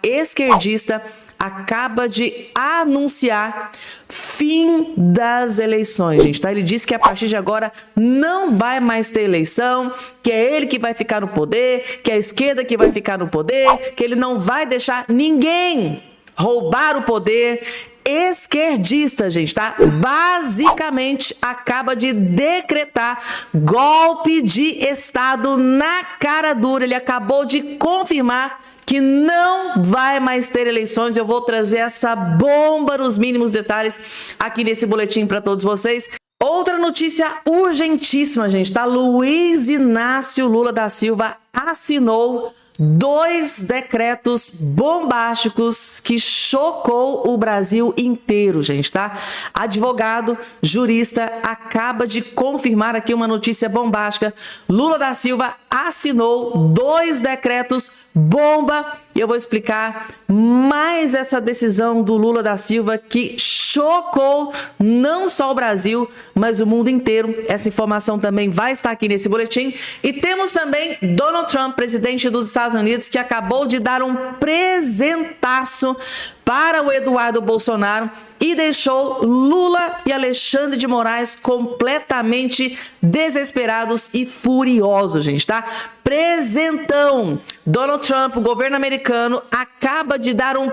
esquerdista acaba de anunciar fim das eleições, gente, tá? Ele disse que a partir de agora não vai mais ter eleição, que é ele que vai ficar no poder, que é a esquerda que vai ficar no poder, que ele não vai deixar ninguém roubar o poder. Esquerdista, gente, tá? Basicamente acaba de decretar golpe de Estado na cara dura. Ele acabou de confirmar que não vai mais ter eleições. Eu vou trazer essa bomba nos mínimos detalhes aqui nesse boletim para todos vocês. Outra notícia urgentíssima, gente, tá? Luiz Inácio Lula da Silva assinou 2 decretos bombásticos que chocou o Brasil inteiro, gente, tá? Advogado, jurista, acaba de confirmar aqui uma notícia bombástica. Lula da Silva assinou 2 decretos bomba e eu vou explicar mais essa decisão do Lula da Silva que chocou não só o Brasil, mas o mundo inteiro. Essa informação também vai estar aqui nesse boletim. E temos também Donald Trump, presidente dos Estados Unidos, que acabou de dar um presentaço para o Eduardo Bolsonaro e deixou Lula e Alexandre de Moraes completamente desesperados e furiosos, gente, tá? Presentão! Donald Trump, o governo americano, acaba de dar um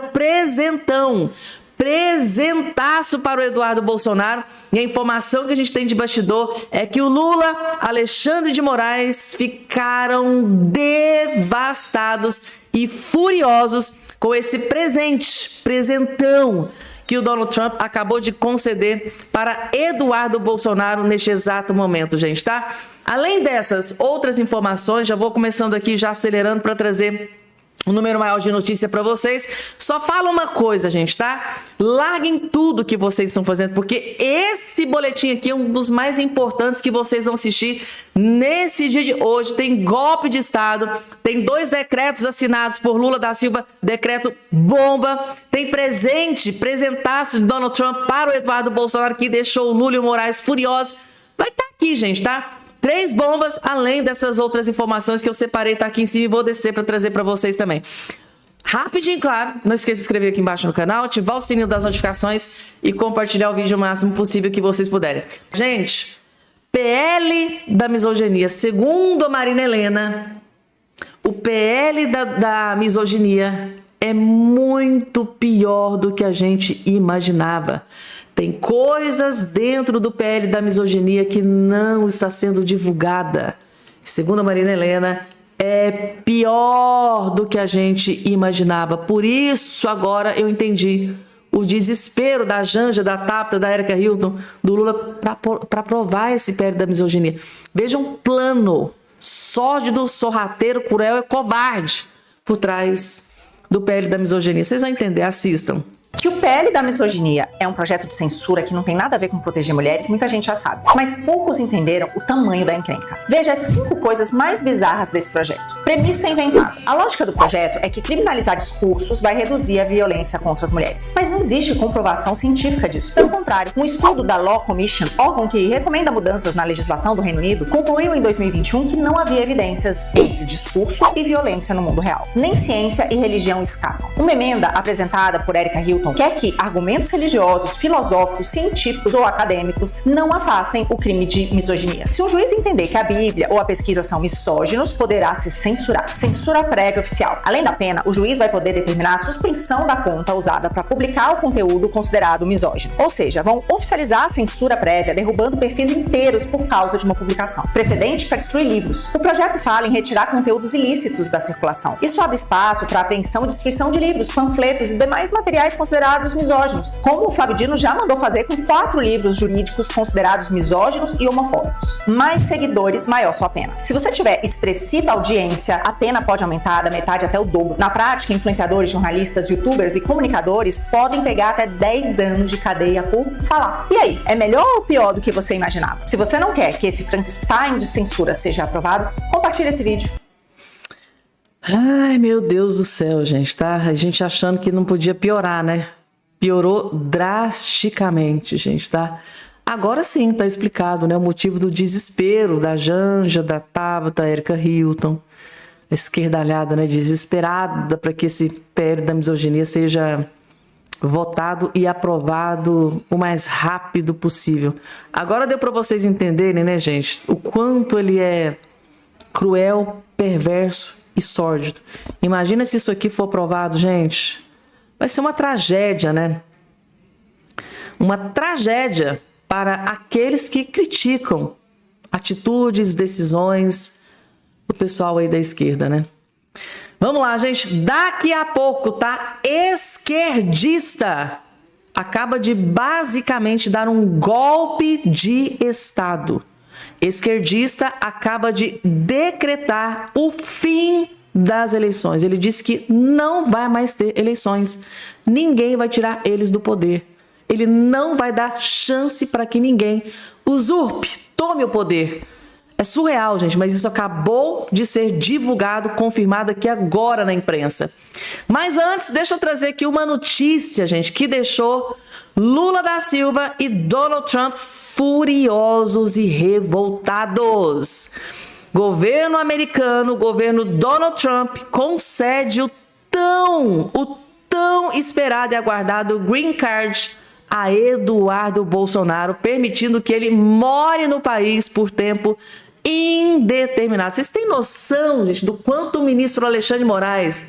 presentaço para o Eduardo Bolsonaro. E a informação que a gente tem de bastidor é que o Lula, Alexandre de Moraes ficaram devastados e furiosos com esse presentão que o Donald Trump acabou de conceder para Eduardo Bolsonaro neste exato momento, gente, tá? Além dessas outras informações, já vou começando aqui, já acelerando para trazer um número maior de notícia para vocês. Só fala uma coisa, gente, tá? Larguem tudo que vocês estão fazendo, porque esse boletim aqui é um dos mais importantes que vocês vão assistir nesse dia de hoje. Tem golpe de Estado, tem 2 decretos assinados por Lula da Silva, decreto bomba, tem presentaço de Donald Trump para o Eduardo Bolsonaro, que deixou o Lula e o Moraes furiosos. Vai estar aqui, gente, tá? 3 bombas, além dessas outras informações que eu separei, tá aqui em cima e vou descer para trazer para vocês também. Rapidinho, claro, não esqueça de se inscrever aqui embaixo no canal, ativar o sininho das notificações e compartilhar o vídeo o máximo possível que vocês puderem. Gente, PL da misoginia, segundo a Marina Helena, o PL da misoginia é muito pior do que a gente imaginava. Tem coisas dentro do PL da misoginia que não está sendo divulgada. Segundo a Marina Helena, é pior do que a gente imaginava. Por isso, agora eu entendi o desespero da Janja, da Tabata, da Erika Hilton, do Lula para aprovar esse PL da misoginia. Veja um plano sórdido, sorrateiro, cruel e covarde por trás do PL da misoginia. Vocês vão entender, assistam. Que o PL da misoginia é um projeto de censura que não tem nada a ver com proteger mulheres, muita gente já sabe. Mas poucos entenderam o tamanho da encrenca. Veja as 5 coisas mais bizarras desse projeto. Premissa inventada. A lógica do projeto é que criminalizar discursos vai reduzir a violência contra as mulheres. Mas não existe comprovação científica disso. Pelo contrário, um estudo da Law Commission, órgão que recomenda mudanças na legislação do Reino Unido, concluiu em 2021 que não havia evidências entre discurso e violência no mundo real. Nem ciência e religião escapam. Uma emenda apresentada por Erika Hilton quer que argumentos religiosos, filosóficos, científicos ou acadêmicos não afastem o crime de misoginia. Se um juiz entender que a Bíblia ou a pesquisa são misóginos, poderá se censurar. Censura prévia oficial. Além da pena, o juiz vai poder determinar a suspensão da conta usada para publicar o conteúdo considerado misógino. Ou seja, vão oficializar a censura prévia, derrubando perfis inteiros por causa de uma publicação. Precedente para destruir livros. O projeto fala em retirar conteúdos ilícitos da circulação. Isso abre espaço para apreensão e destruição de livros, panfletos e demais materiais considerados misóginos, como o Flávio Dino já mandou fazer com 4 livros jurídicos considerados misóginos e homofóbicos. Mais seguidores, maior sua pena. Se você tiver expressiva audiência, a pena pode aumentar da metade até o dobro. Na prática, influenciadores, jornalistas, youtubers e comunicadores podem pegar até 10 anos de cadeia por falar. E aí, é melhor ou pior do que você imaginava? Se você não quer que esse Frankenstein de censura seja aprovado, compartilhe esse vídeo. Ai, meu Deus do céu, gente, tá? A gente achando que não podia piorar, né? Piorou drasticamente, gente, tá? Agora sim, tá explicado, né? O motivo do desespero da Janja, da Tabata, da Erika Hilton. esquerdalhada, né, desesperada para que esse PL da misoginia seja votado e aprovado o mais rápido possível. Agora deu para vocês entenderem, né, gente, o quanto ele é cruel, perverso e sórdido. Imagina se isso aqui for aprovado, gente. Vai ser uma tragédia, né? Uma tragédia para aqueles que criticam atitudes, decisões do pessoal aí da esquerda, né? Vamos lá, gente. Daqui a pouco, tá? Esquerdista acaba de basicamente dar um golpe de Estado. Esquerdista acaba de decretar o fim das eleições. Ele disse que não vai mais ter eleições. Ninguém vai tirar eles do poder. Ele não vai dar chance para que ninguém usurpe, tome o poder. É surreal, gente, mas isso acabou de ser divulgado, confirmado aqui agora na imprensa. Mas antes, deixa eu trazer aqui uma notícia, gente, que deixou Lula da Silva e Donald Trump furiosos e revoltados. Governo americano, governo Donald Trump, concede o tão esperado e aguardado Green Card a Eduardo Bolsonaro, permitindo que ele more no país por tempo indeterminado. Vocês têm noção, gente, do quanto o ministro Alexandre de Moraes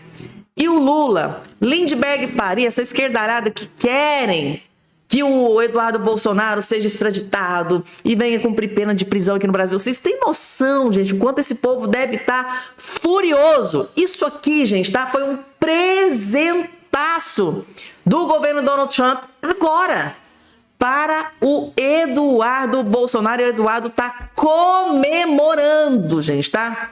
e o Lula, Lindbergh Faria, essa esquerdalhada que querem que o Eduardo Bolsonaro seja extraditado e venha cumprir pena de prisão aqui no Brasil. Vocês têm noção, gente, o quanto esse povo deve estar furioso? Isso aqui, gente, tá? Foi um presentaço do governo Donald Trump agora para o Eduardo Bolsonaro. O Eduardo tá comemorando, gente, tá?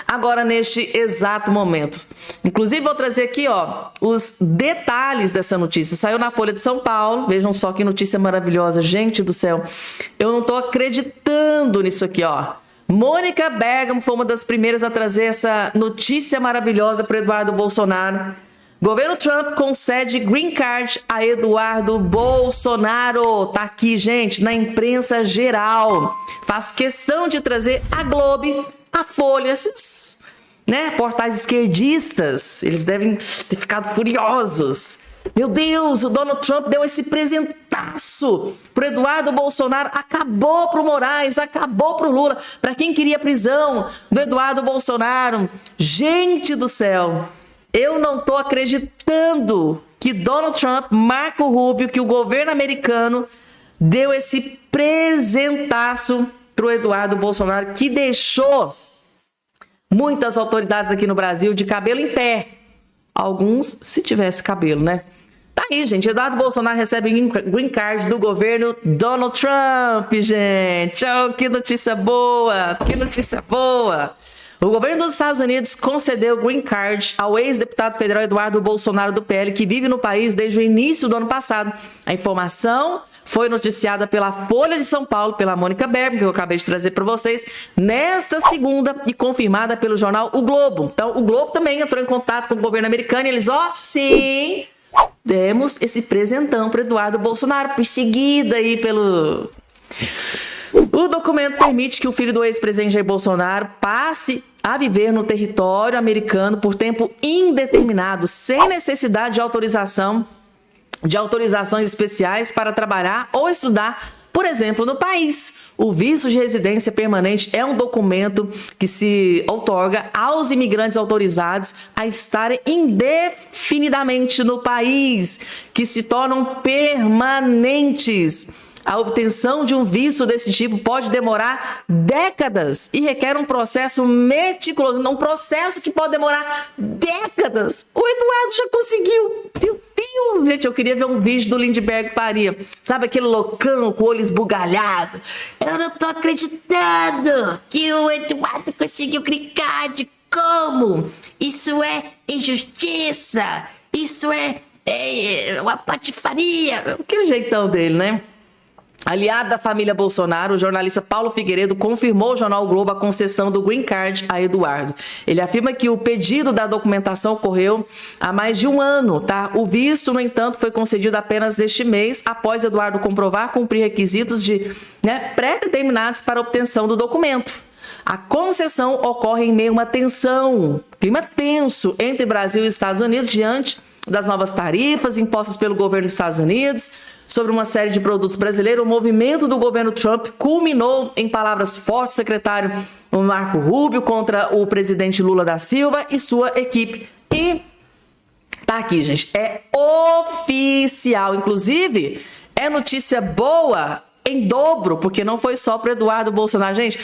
Agora, neste exato momento. Inclusive, vou trazer aqui, ó, os detalhes dessa notícia. Saiu na Folha de São Paulo. Vejam só que notícia maravilhosa. Gente do céu, eu não tô acreditando nisso aqui, ó. Mônica Bergamo foi uma das primeiras a trazer essa notícia maravilhosa para Eduardo Bolsonaro. Governo Trump concede Green Card a Eduardo Bolsonaro. Tá aqui, gente, na imprensa geral. Faço questão de trazer a Globo, a Folha, esses, né, portais esquerdistas. Eles devem ter ficado furiosos. Meu Deus, o Donald Trump deu esse presentaço pro Eduardo Bolsonaro. Acabou pro Moraes, acabou pro Lula. Para quem queria prisão do Eduardo Bolsonaro. Gente do céu, eu não tô acreditando que Donald Trump, Marco Rubio, que o governo americano deu esse presentaço pro Eduardo Bolsonaro, que deixou muitas autoridades aqui no Brasil de cabelo em pé. Alguns, se tivesse cabelo, né? Tá aí, gente. Eduardo Bolsonaro recebe Green Card do governo Donald Trump, gente. Oh, que notícia boa! Que notícia boa! O governo dos Estados Unidos concedeu Green Card ao ex-deputado federal Eduardo Bolsonaro do PL, que vive no país desde o início do ano passado. A informação foi noticiada pela Folha de São Paulo, pela Mônica Bergamo, que eu acabei de trazer para vocês, nesta segunda e confirmada pelo jornal O Globo. Então, o Globo também entrou em contato com o governo americano e eles, sim, demos esse presentão para Eduardo Bolsonaro, perseguido aí pelo... O documento permite que o filho do ex-presidente Jair Bolsonaro passe a viver no território americano por tempo indeterminado, sem necessidade de autorizações especiais para trabalhar ou estudar, por exemplo, no país. O visto de residência permanente é um documento que se outorga aos imigrantes autorizados a estarem indefinidamente no país, que se tornam permanentes. A obtenção de um visto desse tipo pode demorar décadas e requer um processo meticuloso, um processo que pode demorar décadas. O Eduardo já conseguiu. Meu Deus, gente, eu queria ver um vídeo do Lindbergh Faria. Sabe aquele loucão com o olho esbugalhado? Eu não tô acreditando que o Eduardo conseguiu clicar de como? Isso é injustiça. Isso é uma patifaria. Aquele jeitão dele, né? Aliado da família Bolsonaro, o jornalista Paulo Figueiredo confirmou ao jornal o Globo a concessão do Green Card a Eduardo. Ele afirma que o pedido da documentação ocorreu há mais de um ano, tá? O visto, no entanto, foi concedido apenas neste mês, após Eduardo comprovar cumprir requisitos pré-determinados para a obtenção do documento. A concessão ocorre em meio a uma tensão, clima tenso entre Brasil e Estados Unidos diante das novas tarifas impostas pelo governo dos Estados Unidos sobre uma série de produtos brasileiros. O movimento do governo Trump culminou em palavras fortes do secretário Marco Rubio contra o presidente Lula da Silva e sua equipe. E tá aqui, gente, é oficial. Inclusive, é notícia boa em dobro, porque não foi só para Eduardo Bolsonaro. Gente,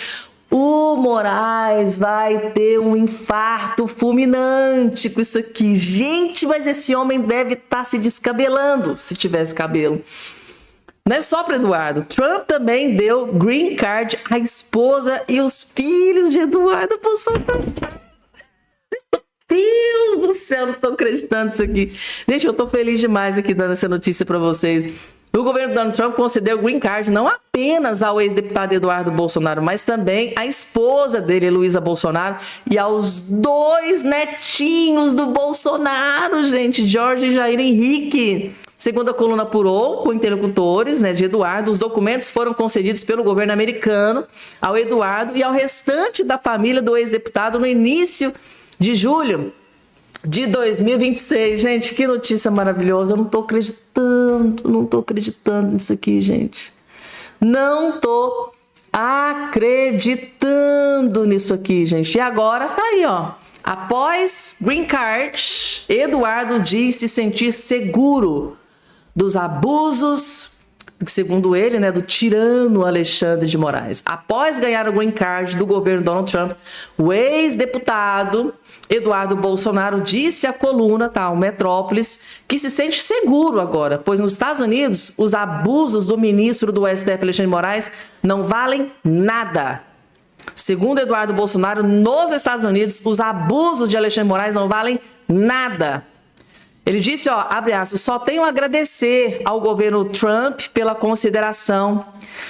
o Moraes vai ter um infarto fulminante com isso aqui. Gente, mas esse homem deve estar se descabelando, se tivesse cabelo. Não é só para Eduardo. Trump também deu green card à esposa e os filhos de Eduardo Bolsonaro. Meu Deus do céu, não tô acreditando nisso aqui. Gente, eu tô feliz demais aqui dando essa notícia para vocês. O governo Donald Trump concedeu green card não apenas ao ex-deputado Eduardo Bolsonaro, mas também à esposa dele, Luísa Bolsonaro, e aos 2 netinhos do Bolsonaro, gente, Jorge e Jair Henrique. Segundo a coluna apurou, com interlocutores, de Eduardo, os documentos foram concedidos pelo governo americano ao Eduardo e ao restante da família do ex-deputado no início de julho de 2026. Gente, que notícia maravilhosa. Eu não tô acreditando nisso aqui, gente. Não tô acreditando nisso aqui, gente. E agora, tá aí, ó. Após green card, Eduardo diz se sentir seguro dos abusos, segundo ele, do tirano Alexandre de Moraes. Após ganhar o green card do governo Donald Trump, o ex-deputado Eduardo Bolsonaro disse à coluna, o Metrópolis, que se sente seguro agora, pois nos Estados Unidos os abusos do ministro do STF, Alexandre de Moraes, não valem nada. Segundo Eduardo Bolsonaro, nos Estados Unidos os abusos de Alexandre de Moraes não valem nada. Ele disse, abre aspas, só tenho a agradecer ao governo Trump pela consideração.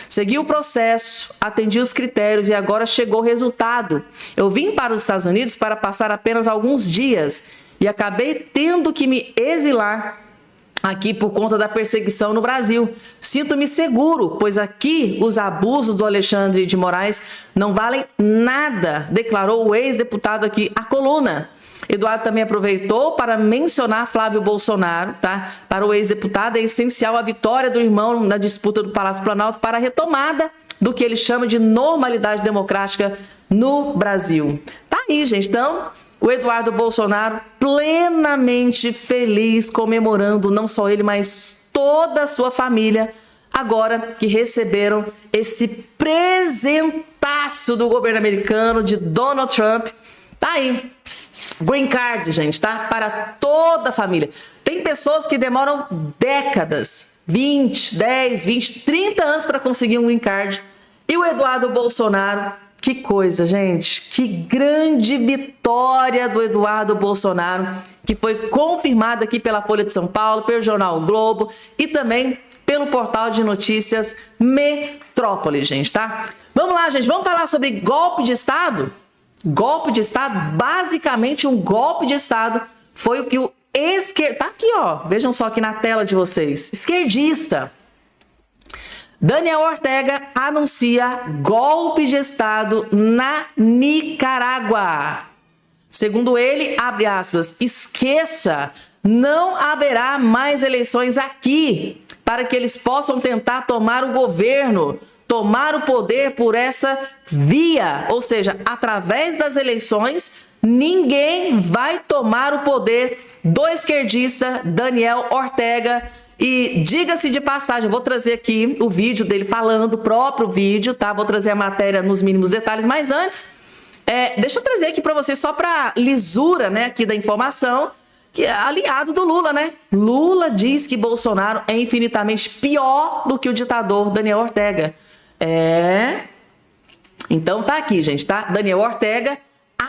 Segui o processo, atendi os critérios e agora chegou o resultado. Eu vim para os Estados Unidos para passar apenas alguns dias e acabei tendo que me exilar aqui por conta da perseguição no Brasil. Sinto-me seguro, pois aqui os abusos do Alexandre de Moraes não valem nada, declarou o ex-deputado aqui à coluna. Eduardo também aproveitou para mencionar Flávio Bolsonaro, Para o ex-deputado é essencial a vitória do irmão na disputa do Palácio Planalto para a retomada do que ele chama de normalidade democrática no Brasil. Tá aí, gente. Então, o Eduardo Bolsonaro plenamente feliz, comemorando não só ele, mas toda a sua família, agora que receberam esse presentaço do governo americano de Donald Trump. Tá aí. Green card, gente, para toda a família. Tem pessoas que demoram décadas, 20, 10, 20, 30 anos para conseguir um green card. E o Eduardo Bolsonaro, que coisa, gente. Que grande vitória do Eduardo Bolsonaro, que foi confirmada aqui pela Folha de São Paulo, pelo Jornal o Globo e também pelo portal de notícias Metrópole, gente, Vamos lá, gente, vamos falar sobre golpe de Estado? Golpe de Estado, basicamente um golpe de Estado foi o que o tá aqui, vejam só aqui na tela de vocês, esquerdista Daniel Ortega anuncia golpe de Estado na Nicarágua. Segundo ele, abre aspas, esqueça, não haverá mais eleições aqui para que eles possam tentar tomar o governo, tomar o poder por essa via, ou seja, através das eleições, ninguém vai tomar o poder do esquerdista Daniel Ortega. E diga-se de passagem, eu vou trazer aqui o vídeo dele falando, o próprio vídeo, Vou trazer a matéria nos mínimos detalhes, mas antes, deixa eu trazer aqui para vocês, só para lisura, aqui da informação, que é aliado do Lula, Lula diz que Bolsonaro é infinitamente pior do que o ditador Daniel Ortega. Então tá aqui, gente, Daniel Ortega,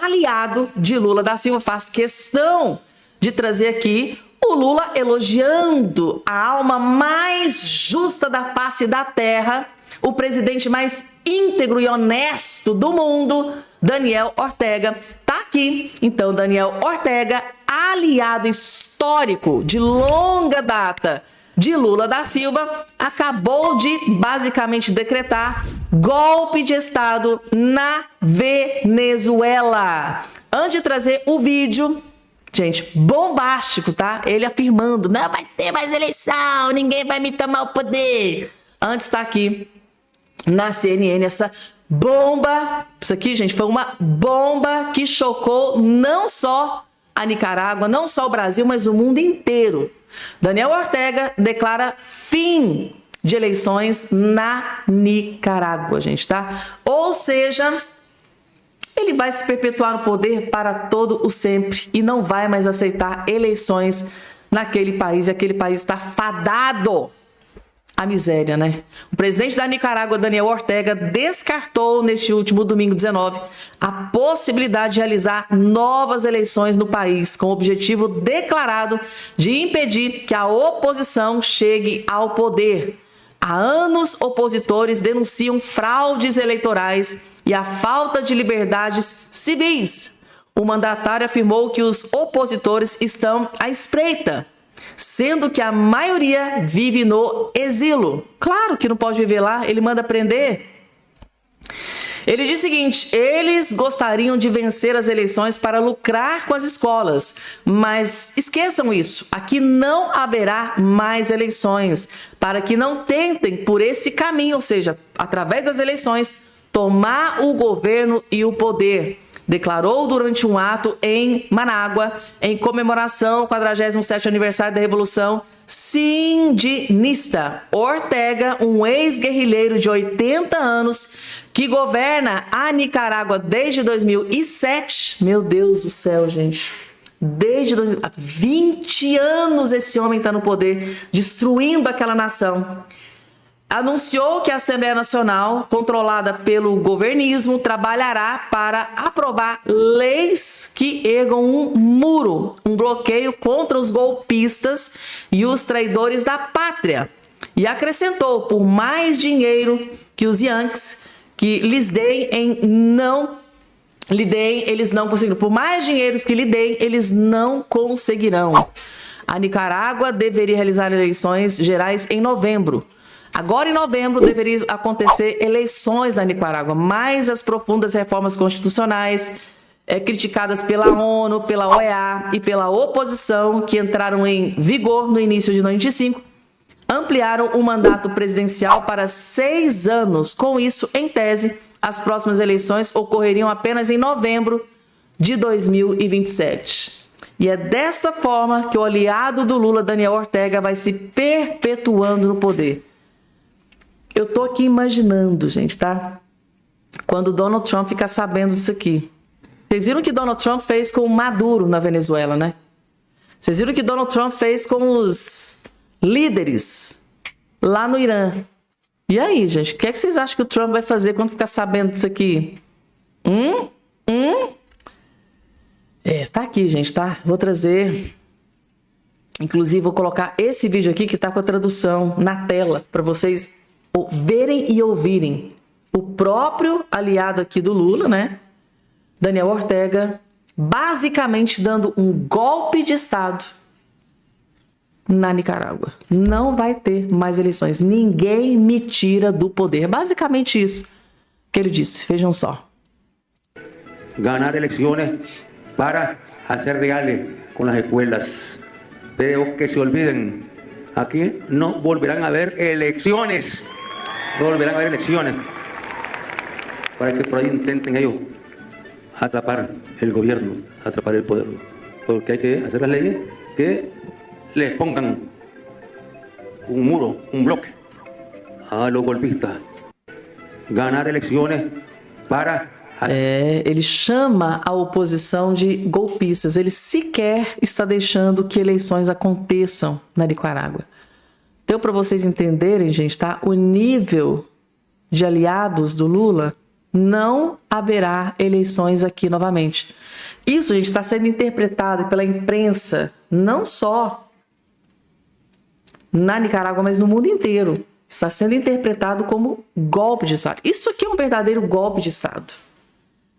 aliado de Lula da Silva, faz questão de trazer aqui o Lula elogiando a alma mais justa da face da terra, o presidente mais íntegro e honesto do mundo, Daniel Ortega. Tá aqui, então, Daniel Ortega, aliado histórico de longa data de Lula da Silva acabou de basicamente decretar golpe de Estado na Venezuela. Antes de trazer o vídeo, gente, bombástico, tá? Ele afirmando, não vai ter mais eleição, ninguém vai me tomar o poder. Antes está aqui na CNN essa bomba. Isso aqui, gente, foi uma bomba que chocou não só a Nicarágua, não só o Brasil, mas o mundo inteiro. Daniel Ortega declara fim de eleições na Nicarágua, gente, tá? Ou seja, ele vai se perpetuar no poder para todo o sempre e não vai mais aceitar eleições naquele país. E aquele país está fadado à miséria, né? O presidente da Nicarágua, Daniel Ortega, descartou neste último domingo 19 a possibilidade de realizar novas eleições no país, com o objetivo declarado de impedir que a oposição chegue ao poder. Há anos, opositores denunciam fraudes eleitorais e a falta de liberdades civis. O mandatário afirmou que os opositores estão à espreita, sendo que a maioria vive no exílio. Claro que não pode viver lá, ele manda prender. Ele diz o seguinte: eles gostariam de vencer as eleições para lucrar com as escolas, mas esqueçam isso, aqui não haverá mais eleições, para que não tentem por esse caminho, ou seja, através das eleições, tomar o governo e o poder. Declarou durante um ato em Manágua, em comemoração ao 47º aniversário da Revolução Sandinista. Ortega, um ex-guerrilheiro de 80 anos, que governa a Nicarágua desde 2007. Meu Deus do céu, gente. Desde 20 anos esse homem está no poder, destruindo aquela nação. Anunciou que a Assembleia Nacional, controlada pelo governismo, trabalhará para aprovar leis que ergam um muro, um bloqueio contra os golpistas e os traidores da pátria. E acrescentou, por mais dinheiro que os Yankees que lhes deem eles não conseguirão. Por mais dinheiro que lhe deem, eles não conseguirão. A Nicarágua deveria realizar eleições gerais em novembro. Agora, em novembro, deveriam acontecer eleições na Nicarágua, mas as profundas reformas constitucionais criticadas pela ONU, pela OEA e pela oposição, que entraram em vigor no início de 2025, ampliaram o mandato presidencial para 6 anos. Com isso, em tese, as próximas eleições ocorreriam apenas em novembro de 2027. E é desta forma que o aliado do Lula, Daniel Ortega, vai se perpetuando no poder. Eu tô aqui imaginando, gente, tá? Quando Donald Trump ficar sabendo disso aqui. Vocês viram o que Donald Trump fez com o Maduro na Venezuela, né? Vocês viram o que Donald Trump fez com os líderes lá no Irã. E aí, gente, o que é que vocês acham que o Trump vai fazer quando ficar sabendo disso aqui? Tá aqui, gente, tá? Vou trazer... Inclusive, vou colocar esse vídeo aqui que tá com a tradução na tela para vocês verem e ouvirem. O próprio aliado aqui do Lula, né? Daniel Ortega, basicamente dando um golpe de Estado na Nicarágua. Não vai ter mais eleições. Ninguém me tira do poder. Basicamente isso que ele disse. Vejam só. Ganar elecciones para hacer reales con las escuelas. Pero que se olviden, aquí no volverán a haber elecciones. No volverán a haber elecciones. Para que por ahí intenten ellos atrapar el gobierno, atrapar el poder. Porque hay que hacer las leyes que les pongan un muro, un bloque a los golpistas. Ganar elecciones para... Ele chama a oposição de golpistas. Ele sequer está deixando que eleições aconteçam na Nicarágua. Deu para vocês entenderem, gente, tá? O nível de aliados do Lula, não haverá eleições aqui novamente. Isso, gente, está sendo interpretado pela imprensa, não só na Nicarágua, mas no mundo inteiro. Está sendo interpretado como golpe de Estado. Isso aqui é um verdadeiro golpe de Estado.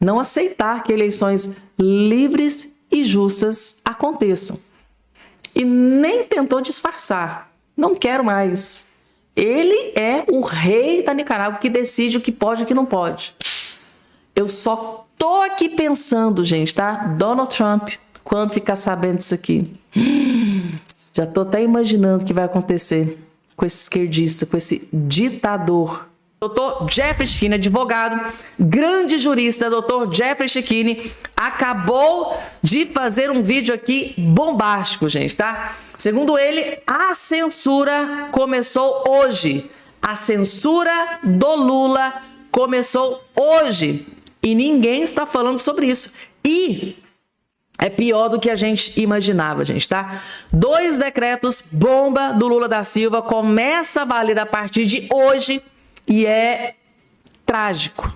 Não aceitar que eleições livres e justas aconteçam. E nem tentou disfarçar. Não quero mais. Ele é o rei da Nicarágua que decide o que pode e o que não pode. Eu só tô aqui pensando, gente, tá? Donald Trump, quando ficar sabendo disso aqui, já tô até imaginando o que vai acontecer com esse esquerdista, com esse ditador. Dr. Jeffrey Chikine, advogado, grande jurista, Dr. Jeffrey Chikine, acabou de fazer um vídeo aqui bombástico, gente, tá? Segundo ele, a censura começou hoje. A censura do Lula começou hoje. E ninguém está falando sobre isso. E é pior do que a gente imaginava, gente, tá? 2 decretos bomba do Lula da Silva começa a valer a partir de hoje e é trágico.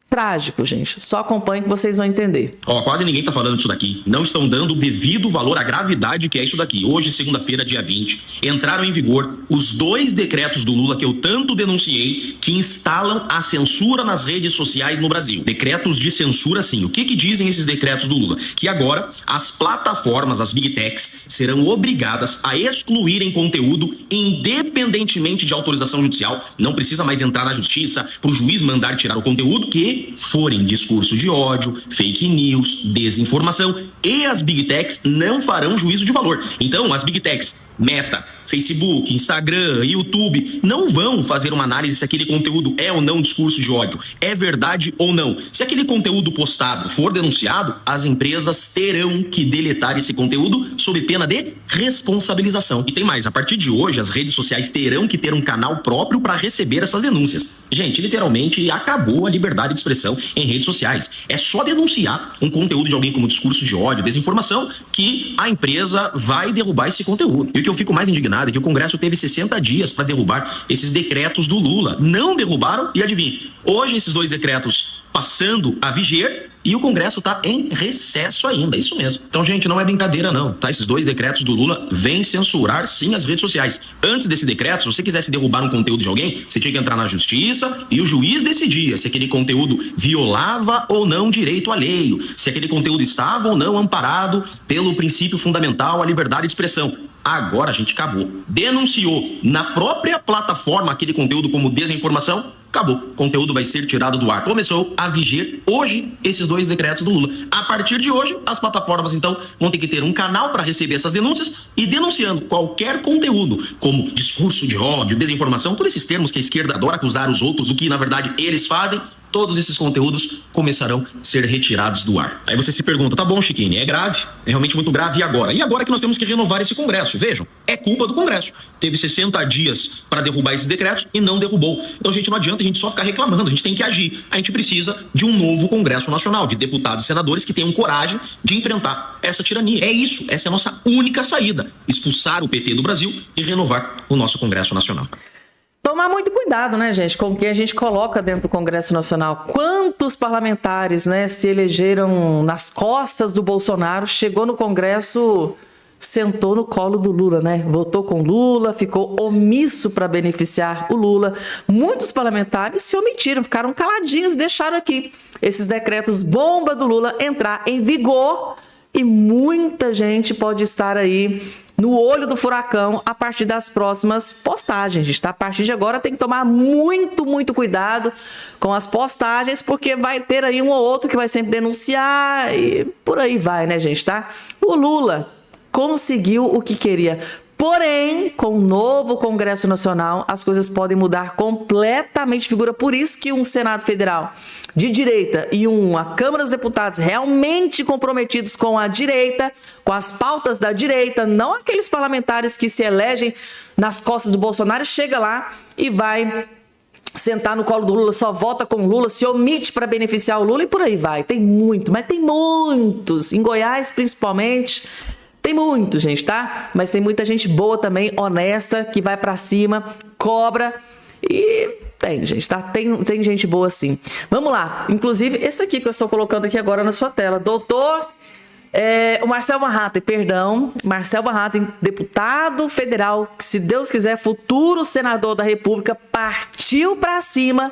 Trágico, gente. Só acompanhe que vocês vão entender. Quase ninguém tá falando disso daqui. Não estão dando o devido valor à gravidade que é isso daqui. Hoje, segunda-feira, dia 20, entraram em vigor os 2 decretos do Lula que eu tanto denunciei, que instalam a censura nas redes sociais no Brasil. Decretos de censura, sim. O que dizem esses decretos do Lula? Que agora as plataformas, as Big Techs, serão obrigadas a excluírem conteúdo independentemente de autorização judicial. Não precisa mais entrar na justiça para o juiz mandar tirar o conteúdo que forem discurso de ódio, fake news, desinformação, e as Big Techs não farão juízo de valor. Então, as Big Techs, Meta, Facebook, Instagram, YouTube, não vão fazer uma análise se aquele conteúdo é ou não discurso de ódio, é verdade ou não. Se aquele conteúdo postado for denunciado, as empresas terão que deletar esse conteúdo sob pena de responsabilização. E tem mais, a partir de hoje, as redes sociais terão que ter um canal próprio para receber essas denúncias. Gente, literalmente acabou a liberdade de expressão em redes sociais. É só denunciar um conteúdo de alguém como discurso de ódio, desinformação, que a empresa vai derrubar esse conteúdo. E o que eu fico mais indignado é que o Congresso teve 60 dias para derrubar esses decretos do Lula. Não derrubaram e adivinha, hoje esses 2 decretos passando a viger e o Congresso está em recesso ainda, isso mesmo. Então, gente, não é brincadeira não, tá? Esses 2 decretos do Lula vêm censurar sim as redes sociais. Antes desse decreto, se você quisesse derrubar um conteúdo de alguém, você tinha que entrar na justiça e o juiz decidia se aquele conteúdo violava ou não direito alheio, se aquele conteúdo estava ou não amparado pelo princípio fundamental à liberdade de expressão. Agora a gente acabou. Denunciou na própria plataforma aquele conteúdo como desinformação, acabou. O conteúdo vai ser tirado do ar. Começou a viger hoje esses 2 decretos do Lula. A partir de hoje, as plataformas, então, vão ter que ter um canal para receber essas denúncias e denunciando qualquer conteúdo, como discurso de ódio, desinformação, todos esses termos que a esquerda adora acusar os outros do que, na verdade, eles fazem. Todos esses conteúdos começarão a ser retirados do ar. Aí você se pergunta, tá bom, Chikine, é grave, é realmente muito grave, e agora? E agora que nós temos que renovar esse Congresso? Vejam, é culpa do Congresso. Teve 60 dias para derrubar esses decretos e não derrubou. Então, gente, não adianta a gente só ficar reclamando, a gente tem que agir. A gente precisa de um novo Congresso Nacional, de deputados e senadores que tenham coragem de enfrentar essa tirania. É isso, essa é a nossa única saída. Expulsar o PT do Brasil e renovar o nosso Congresso Nacional. Tomar muito cuidado, né, gente, com o que a gente coloca dentro do Congresso Nacional. Quantos parlamentares, né, se elegeram nas costas do Bolsonaro, chegou no Congresso, sentou no colo do Lula, né? Votou com Lula, ficou omisso para beneficiar o Lula. Muitos parlamentares se omitiram, ficaram caladinhos, deixaram aqui esses decretos bomba do Lula entrar em vigor e muita gente pode estar aí no olho do furacão a partir das próximas postagens, gente, tá? A partir de agora tem que tomar muito, muito cuidado com as postagens, porque vai ter aí um ou outro que vai sempre denunciar e por aí vai, né, gente, tá? O Lula conseguiu o que queria. Porém, com o novo Congresso Nacional, as coisas podem mudar completamente de figura. Por isso que um Senado Federal de direita e uma Câmara dos Deputados realmente comprometidos com a direita, com as pautas da direita, não aqueles parlamentares que se elegem nas costas do Bolsonaro, chega lá e vai sentar no colo do Lula, só vota com o Lula, se omite para beneficiar o Lula e por aí vai. Tem muito, mas tem muitos. Em Goiás, principalmente, tem muito, gente, tá? Mas tem muita gente boa também, honesta, que vai pra cima, cobra e tem, gente, tá? Tem gente boa sim. Vamos lá. Inclusive, esse aqui que eu estou colocando aqui agora na sua tela. O Marcel Van Hatten, Marcel Van Hatten, deputado federal, que se Deus quiser, futuro senador da República, partiu pra cima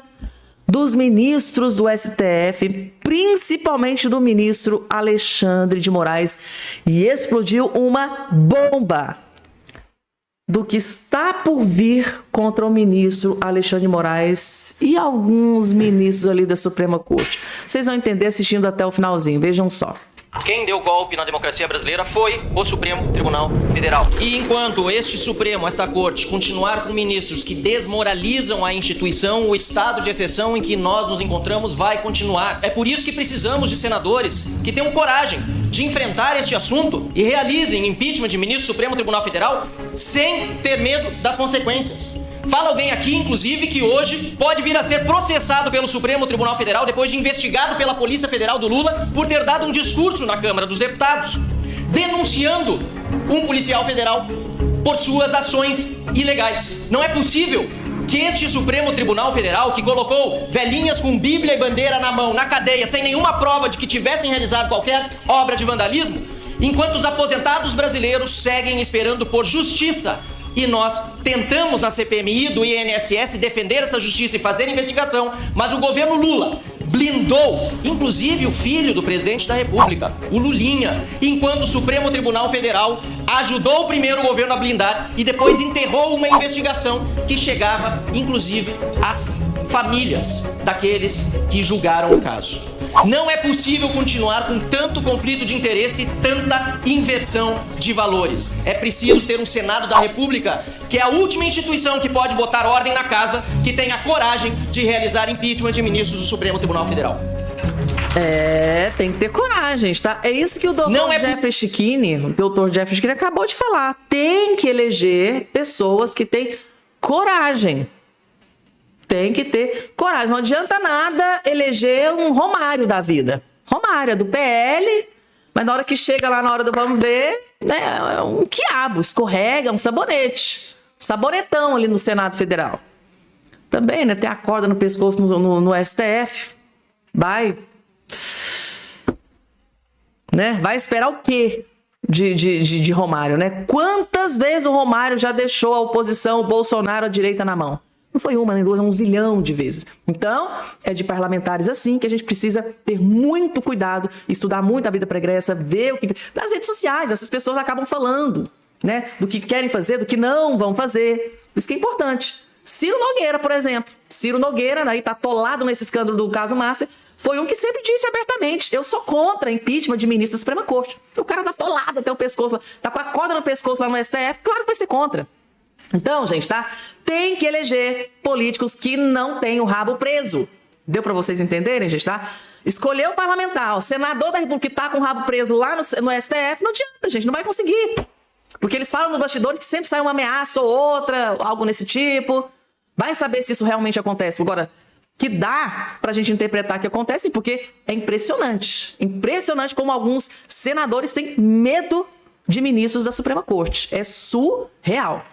dos ministros do STF, principalmente do ministro Alexandre de Moraes, e explodiu uma bomba. do que está por vir contra o ministro Alexandre de Moraes e alguns ministros ali da Suprema Corte. Vocês vão entender assistindo até o finalzinho, vejam só. Quem deu golpe na democracia brasileira foi o Supremo Tribunal Federal. E enquanto este Supremo, esta Corte, continuar com ministros que desmoralizam a instituição, o estado de exceção em que nós nos encontramos vai continuar. É por isso que precisamos de senadores que tenham coragem de enfrentar este assunto e realizem impeachment de ministro do Supremo Tribunal Federal sem ter medo das consequências. Fala alguém aqui, inclusive, que hoje pode vir a ser processado pelo Supremo Tribunal Federal depois de investigado pela Polícia Federal do Lula por ter dado um discurso na Câmara dos Deputados denunciando um policial federal por suas ações ilegais. Não é possível que este Supremo Tribunal Federal, que colocou velhinhas com Bíblia e bandeira na mão, na cadeia, sem nenhuma prova de que tivessem realizado qualquer obra de vandalismo, enquanto os aposentados brasileiros seguem esperando por justiça. E nós tentamos na CPMI do INSS defender essa justiça e fazer investigação, mas o governo Lula blindou, inclusive o filho do presidente da República, o Lulinha, enquanto o Supremo Tribunal Federal ajudou o primeiro governo a blindar e depois enterrou uma investigação que chegava, inclusive, às famílias daqueles que julgaram o caso. Não é possível continuar com tanto conflito de interesse e tanta inversão de valores. É preciso ter um Senado da República, que é a última instituição que pode botar ordem na casa, que tenha coragem de realizar impeachment de ministros do Supremo Tribunal Federal. Tem que ter coragem, tá? É isso que o doutor Jeffrey Schichini acabou de falar. Tem que eleger pessoas que têm coragem. Tem que ter coragem. Não adianta nada eleger um Romário da vida. Romário é do PL, mas na hora que chega lá, na hora do vamos ver, né, é um quiabo, escorrega, um sabonete. Um sabonetão ali no Senado Federal. Também, né? Tem a corda no pescoço no STF. Vai esperar o quê de Romário, né? Quantas vezes o Romário já deixou a oposição, o Bolsonaro, a direita na mão? Não foi uma nem duas, é um zilhão de vezes. Então, é de parlamentares assim que a gente precisa ter muito cuidado, estudar muito a vida pregressa, ver o que... Nas redes sociais, essas pessoas acabam falando, né? Do que querem fazer, do que não vão fazer. Isso que é importante. Ciro Nogueira, por exemplo. Ciro Nogueira, aí tá atolado nesse escândalo do caso Master, foi um que sempre disse abertamente: eu sou contra impeachment de ministro da Suprema Corte. O cara tá atolado até o pescoço, tá com a corda no pescoço lá no STF, claro que vai ser contra. Então, gente, tá? Tem que eleger políticos que não têm o rabo preso. Deu pra vocês entenderem, gente, tá? Escolher o parlamentar, o senador da República que tá com o rabo preso lá no STF, não adianta, gente, não vai conseguir. Porque eles falam no bastidor que sempre sai uma ameaça ou outra, algo nesse tipo. Vai saber se isso realmente acontece. Agora, que dá pra gente interpretar que acontece, porque é impressionante. Impressionante como alguns senadores têm medo de ministros da Suprema Corte. É surreal.